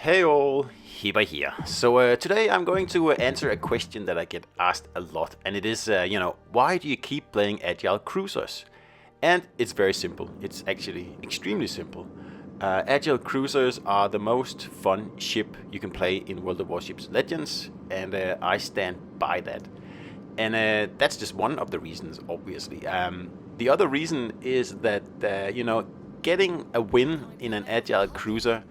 Hey all, Hiba here. So today I'm going to answer a question that I get asked a lot, and it is, why do you keep playing Agile Cruisers? And it's very simple. It's actually extremely simple. Agile Cruisers are the most fun ship you can play in World of Warships Legends, and I stand by that. And that's just one of the reasons, obviously. The other reason is that, getting a win in an Agile Cruiser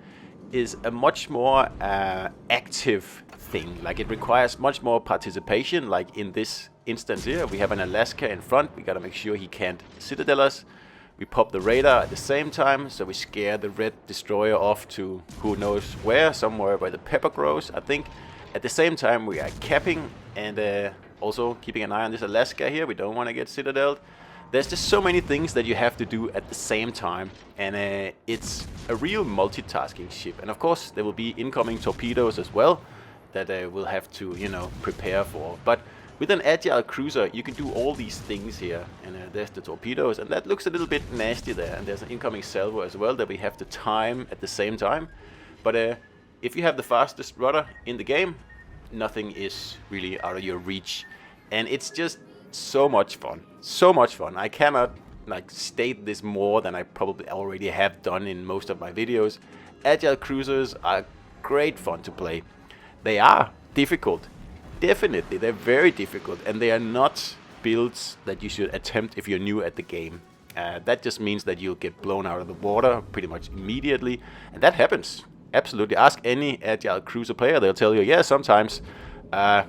is a much more active thing. Like, it requires much more participation. Like in this instance here, we have an Alaska in front. We gotta make sure he can't citadel us. We pop the radar at the same time, so we scare the red destroyer off to who knows where, somewhere where the pepper grows, I think. At the same time, we are capping and also keeping an eye on this Alaska here. We don't want to get citadeled. There's just so many things that you have to do at the same time, and it's a real multitasking ship. And of course, there will be incoming torpedoes as well that we'll have to, prepare for. But with an Agile Cruiser, you can do all these things here. And there's the torpedoes, and that looks a little bit nasty there. And there's an incoming salvo as well that we have to time at the same time. But if you have the fastest rudder in the game, nothing is really out of your reach. And it's just so much fun. So much fun. I cannot state this more than I probably already have done in most of my videos. Agile Cruisers are great fun to play. They are difficult. Definitely, they're very difficult, and they are not builds that you should attempt if you're new at the game. That just means that you'll get blown out of the water pretty much immediately, and that happens. Absolutely. Ask any Agile Cruiser player, they'll tell you, yeah, sometimes I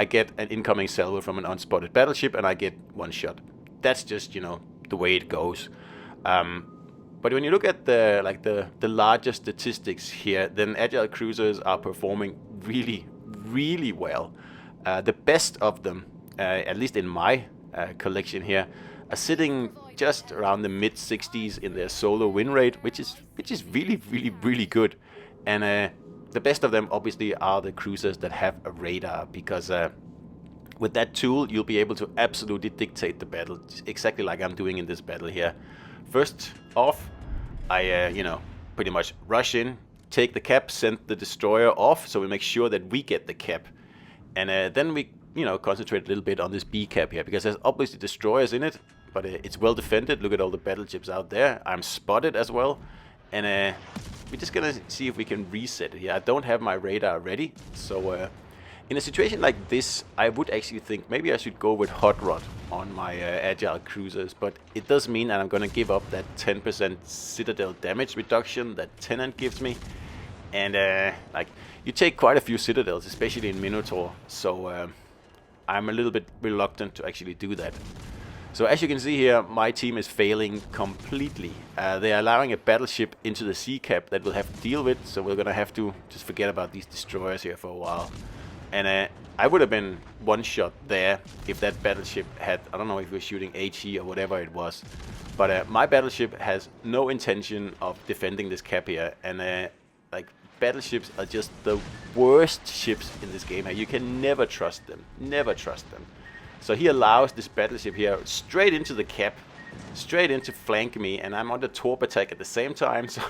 get an incoming salvo from an unspotted battleship and I get one shot. That's just, the way it goes. But when you look at the larger statistics here, then Agile Cruisers are performing really, really well. The best of them, at least in my collection here, are sitting just around the mid-60s in their solo win rate, which is really, really, really good. And the best of them obviously are the cruisers that have a radar, because with that tool you'll be able to absolutely dictate the battle, exactly like I'm doing in this battle here. First off, I pretty much rush in, take the cap, send the destroyer off, so we make sure that we get the cap, and then we concentrate a little bit on this B cap here, because there's obviously destroyers in it, but it's well defended. Look at all the battleships out there. I'm spotted as well, and we're just gonna see if we can reset it here. I don't have my radar ready, so in a situation like this, I would actually think maybe I should go with Hot Rod on my Agile Cruisers, but it does mean that I'm gonna give up that 10% citadel damage reduction that Tenant gives me, and you take quite a few citadels, especially in Minotaur, so I'm a little bit reluctant to actually do that. So as you can see here, my team is failing completely. They are allowing a battleship into the sea cap that we'll have to deal with, so we're gonna have to just forget about these destroyers here for a while. And I would have been one shot there if that battleship had, I don't know if we were shooting HE or whatever it was, but my battleship has no intention of defending this cap here, and battleships are just the worst ships in this game. You can never trust them, never trust them. So he allows this battleship here straight into the cap, straight into flank me, and I'm under torp attack at the same time. So,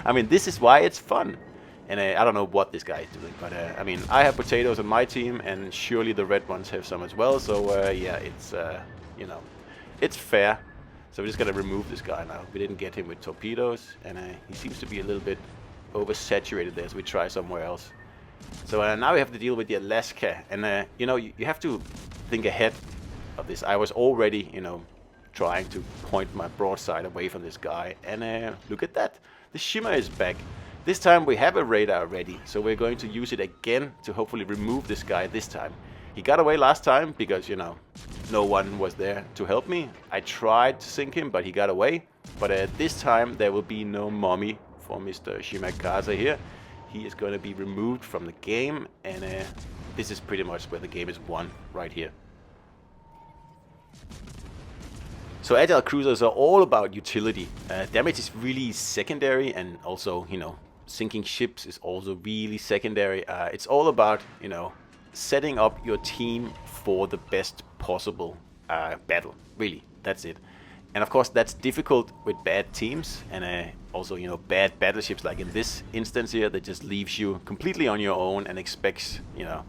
I mean, this is why it's fun. And I don't know what this guy is doing, but I mean, I have potatoes on my team, and surely the red ones have some as well. So yeah, it's it's fair. So we're just gonna remove this guy now. We didn't get him with torpedoes, and he seems to be a little bit oversaturated there, so we try somewhere else. So now we have to deal with the Alaska, and you have to think ahead of this. I was already, trying to point my broadside away from this guy, and look at that. The shimmer is back. This time we have a radar ready, so we're going to use it again to hopefully remove this guy this time. He got away last time because, no one was there to help me. I tried to sink him, but he got away. But this time there will be no mummy for Mr. Shimakaze here. He is going to be removed from the game, and this is pretty much where the game is won, right here. So Agile Cruisers are all about utility. Damage is really secondary, and also, sinking ships is also really secondary. It's all about, setting up your team for the best possible battle. Really, that's it. And of course, that's difficult with bad teams, and also, you know, bad battleships like in this instance here that just leaves you completely on your own and expects, you know,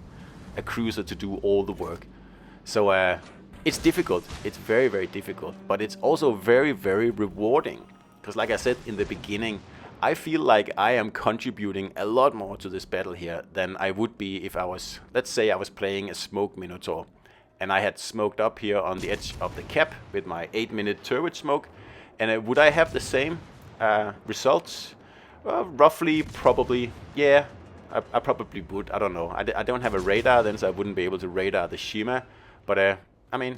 a cruiser to do all the work. So it's difficult. It's very, very difficult, but it's also very, very rewarding. Because like I said in the beginning, I feel like I am contributing a lot more to this battle here than I would be if I was, let's say I was playing a smoke Minotaur and I had smoked up here on the edge of the cap with my 8-minute turret smoke. And would I have the same results? Well, roughly, probably, yeah, I probably would. I don't know. I don't have a radar then, so I wouldn't be able to radar the Shima. But, I mean,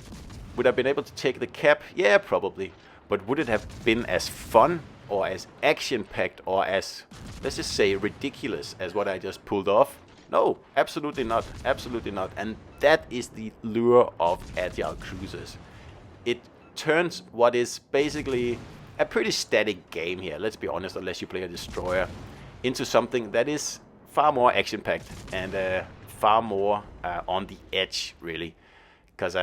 would I have been able to take the cap? Yeah, probably. But would it have been as fun or as action-packed or as, let's just say, ridiculous as what I just pulled off? No, absolutely not. Absolutely not. And that is the lure of Agile cruisers. It turns what is basically a pretty static game here, let's be honest, unless you play a destroyer, into something that is far more action-packed and far more on the edge, really. Because,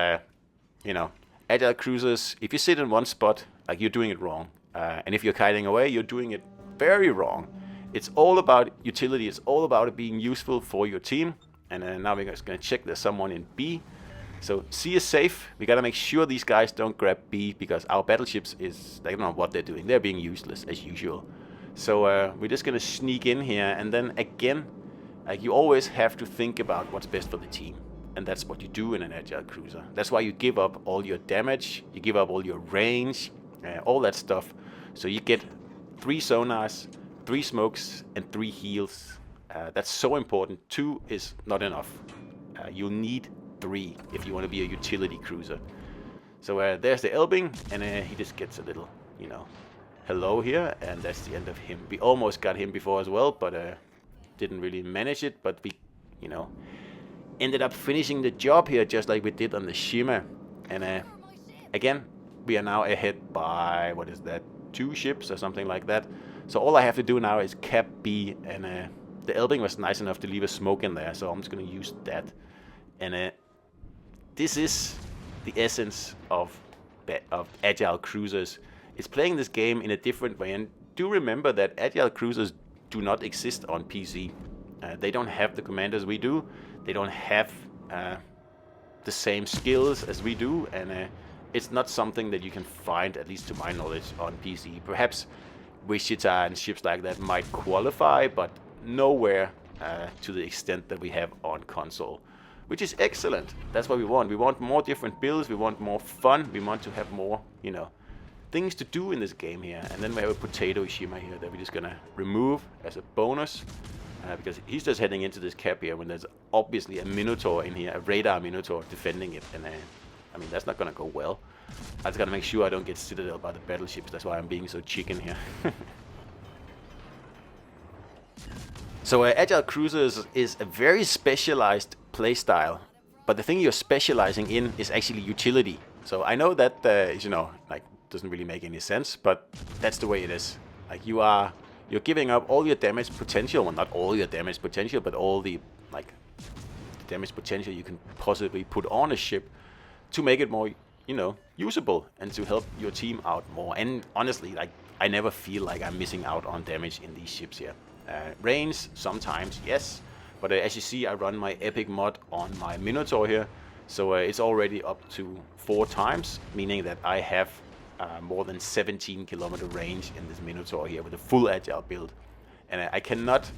you know, Agile cruisers, if you sit in one spot, like, you're doing it wrong. And if you're kiting away, you're doing it very wrong. It's all about utility. It's all about it being useful for your team. And now we're just going to check there's someone in B. So C is safe. We got to make sure these guys don't grab B because our battleships they don't know what they're doing. They're being useless as usual. So we're just going to sneak in here. And then again, you always have to think about what's best for the team. And that's what you do in an Agile cruiser. That's why you give up all your damage. You give up all your range. All that stuff. So you get 3 sonars, 3 smokes, and 3 heals. That's so important. 2 is not enough. You'll need 3 if you want to be a utility cruiser. So there's the Elbing, and he just gets a little, you know, hello here, and that's the end of him. We almost got him before as well, but didn't really manage it. But we, you know, ended up finishing the job here just like we did on the Shima. And again, we are now ahead by, what is that, 2 ships or something like that. So all I have to do now is cap B, and the Elbing was nice enough to leave a smoke in there, so I'm just going to use that. And this is the essence of Agile cruisers. It's playing this game in a different way, and do remember that Agile cruisers do not exist on PC. They don't have the commanders we do. They don't have the same skills as we do, and it's not something that you can find, at least to my knowledge, on PC. Perhaps Wichita and ships like that might qualify, but nowhere to the extent that we have on console, which is excellent. That's what we want. We want more different builds. We want more fun. We want to have more, you know, things to do in this game here. And then we have a potato Shima here that we're just gonna remove as a bonus. Because he's just heading into this cap here when there's obviously a Minotaur in here, a radar Minotaur defending it, and I mean, that's not gonna go well. I just gotta make sure I don't get citadel by the battleships. That's why I'm being so chicken here. So Agile Cruisers is a very specialized playstyle, but the thing you're specializing in is actually utility. So I know that you know, like, doesn't really make any sense, but that's the way it is. Like, you're giving up all your damage potential, well, not all your damage potential, but all the, like, damage potential you can possibly put on a ship to make it more, you know, usable and to help your team out more. And honestly, like, I never feel like I'm missing out on damage in these ships here. Range, sometimes, yes, but as you see, I run my epic mod on my Minotaur here, so it's already up to 4 times, meaning that I have more than 17 kilometer range in this Minotaur here with a full Agile build. And I cannot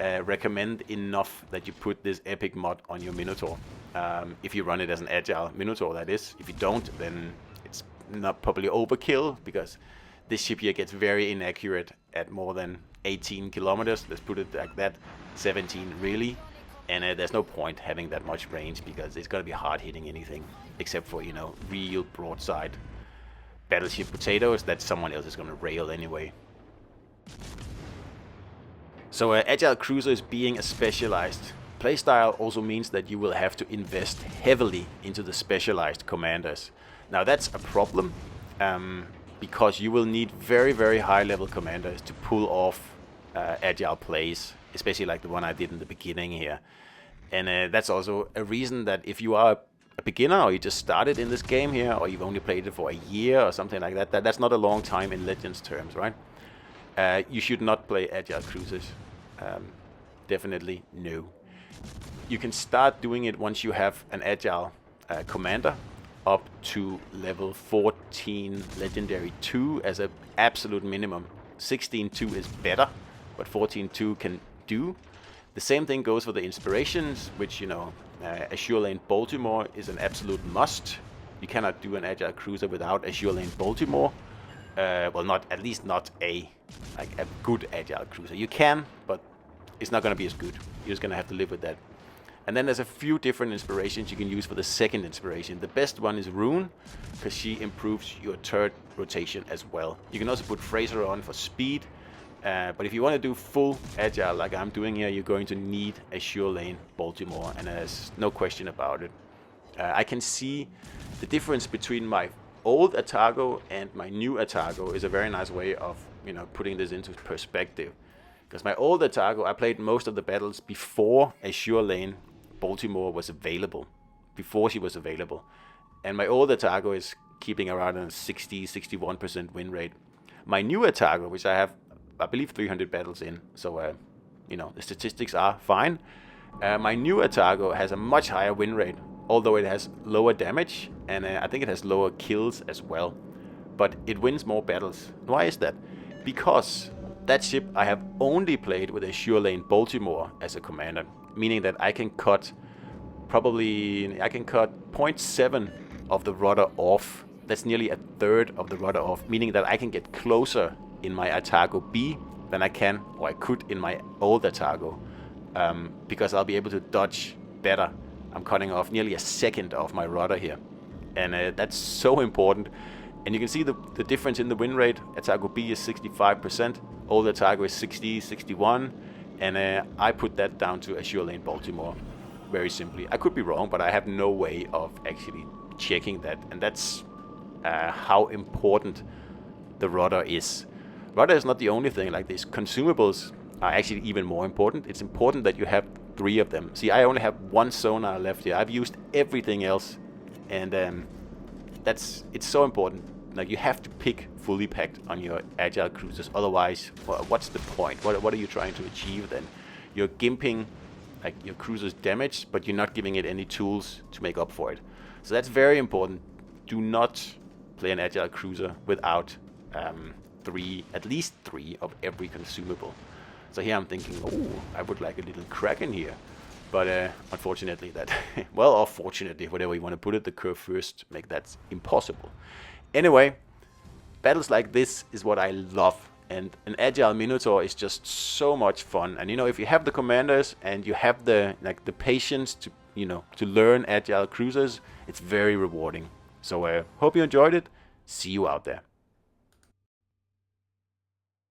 recommend enough that you put this epic mod on your Minotaur. If you run it as an Agile Minotaur, that is. If you don't, then it's not probably overkill, because this ship here gets very inaccurate at more than 18 kilometers. Let's put it like that. 17 really. And there's no point having that much range, because it's going to be hard hitting anything except for, you know, real broadside battleship potatoes that someone else is going to rail anyway. So Agile Cruisers being a specialized playstyle also means that you will have to invest heavily into the specialized commanders. Now that's a problem, because you will need very, very high level commanders to pull off Agile plays, especially like the one I did in the beginning here. And that's also a reason that if you are a beginner, or you just started in this game here, or you've only played it for a year or something like that, that's not a long time in Legends terms, right? You should not play Agile Cruisers. Definitely no. You can start doing it once you have an Agile commander up to level 14 Legendary 2 as an absolute minimum. 16.2 is better, but 14.2 can do. The same thing goes for the inspirations, which, you know, Azure Lane Baltimore is an absolute must. You cannot do an Agile Cruiser without Azure Lane Baltimore. Well, not at least not a good Agile Cruiser. You can, but it's not going to be as good. You're just going to have to live with that. And then there's a few different inspirations you can use for the second inspiration. The best one is Rune, because she improves your turret rotation as well. You can also put Fraser on for speed, but if you want to do full Agile like I'm doing here, you're going to need Azure Lane Baltimore, and there's no question about it. I can see the difference between my old Atago and my new Atago is a very nice way of, you know, putting this into perspective. Because my old Atago, I played most of the battles before Azure Lane Baltimore was available, before she was available. And my old Atago is keeping around a 60-61% win rate. My new Atago, which I have, I believe, 300 battles in, so you know, the statistics are fine. My new Atago has a much higher win rate, although it has lower damage, and I think it has lower kills as well. But it wins more battles. Why is that? Because that ship I have only played with Azure Lane Baltimore as a commander, meaning that I can cut 0.7 of the rudder off. That's nearly a third of the rudder off, meaning that I can get closer in my Atago B than I can, or I could, in my old Atago, because I'll be able to dodge better. I'm cutting off nearly a second of my rudder here, and that's so important. And you can see the difference in the win rate. Atago B is 65%, old Atago is 60, 61, and I put that down to Azure Lane Baltimore, very simply. I could be wrong, but I have no way of actually checking that, and that's how important the rudder is. Rudder is not the only thing. Like, these consumables are actually even more important. It's important that you have 3 of them. See, I only have 1 sonar left here. I've used everything else, and it's so important. Like, you have to pick fully packed on your Agile Cruisers. Otherwise, what's the point? What are you trying to achieve then? You're gimping like your cruiser's damage, but you're not giving it any tools to make up for it. So that's very important. Do not play an Agile Cruiser without at least 3 of every consumable. So here I'm thinking, oh, I would like a little Kraken here. But unfortunately that, well, or fortunately, whatever you want to put it, the curve first make that impossible. Anyway, battles like this is what I love. And an Agile Minotaur is just so much fun. And, you know, if you have the commanders and you have the patience to, you know, to learn Agile Cruisers, it's very rewarding. So hope you enjoyed it. See you out there.